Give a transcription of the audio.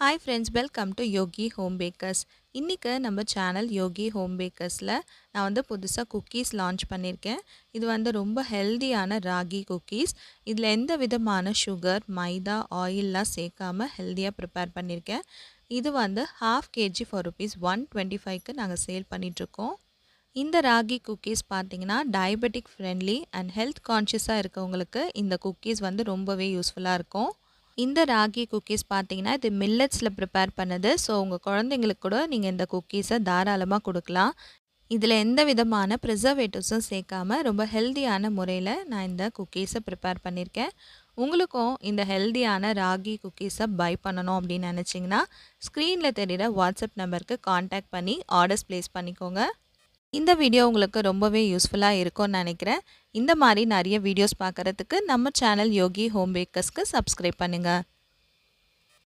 Hi friends, welcome to Yogi Home Packers. இன்றைக்கி நம்ம channel யோகி home பேக்கர்ஸில் நான் புதுசாக குக்கீஸ் லான்ச் பண்ணியிருக்கேன். இது ரொம்ப ஹெல்தியான ராகி குக்கீஸ். இதில் எந்த விதமான சுகர், மைதா, ஆயிலெலாம் சேர்க்காமல் ஹெல்த்தியாக ப்ரிப்பேர் பண்ணியிருக்கேன். இது ½ kg ஃபார் ₹125க்கு நாங்கள் சேல் பண்ணிகிட்ருக்கோம். இந்த ராகி குக்கீஸ் பார்த்திங்கன்னா டயபெட்டிக் ஃப்ரெண்ட்லி அண்ட் ஹெல்த் கான்ஷியஸாக இருக்கவங்களுக்கு இந்த குக்கீஸ் ரொம்பவே யூஸ்ஃபுல்லாக இருக்கும். இந்த ராகி குக்கீஸ் பார்த்தீங்கன்னா இது மில்லட்ஸில் ப்ரிப்பேர் பண்ணது. ஸோ உங்கள் குழந்தைங்களுக்கு கூட நீங்கள் இந்த குக்கீஸை தாராளமாக கொடுக்கலாம். இதில் எந்த விதமான ப்ரிசர்வேட்டிவ்ஸும் சேர்க்காமல் ரொம்ப ஹெல்த்தியான முறையில் நான் இந்த குக்கீஸை ப்ரிப்பேர் பண்ணியிருக்கேன். உங்களுக்கும் இந்த ஹெல்த்தியான ராகி குக்கீஸை பை பண்ணணும் அப்படின்னு நினச்சிங்கன்னா ஸ்க்ரீனில் தெரிகிற வாட்ஸ்அப் நம்பருக்கு காண்டாக்ட் பண்ணி ஆர்டர்ஸ் ப்ளேஸ் பண்ணிக்கோங்க. இந்த வீடியோ உங்களுக்கு ரொம்பவே யூஸ்ஃபுல்லாக இருக்கும்னு நினைக்கிறேன். இந்த மாதிரி நிறைய வீடியோஸ் பார்க்குறதுக்கு நம்ம சேனல் யோகி ஹோம் பேக்கர்ஸ்க்கு சப்ஸ்கிரைப் பண்ணுங்கள்.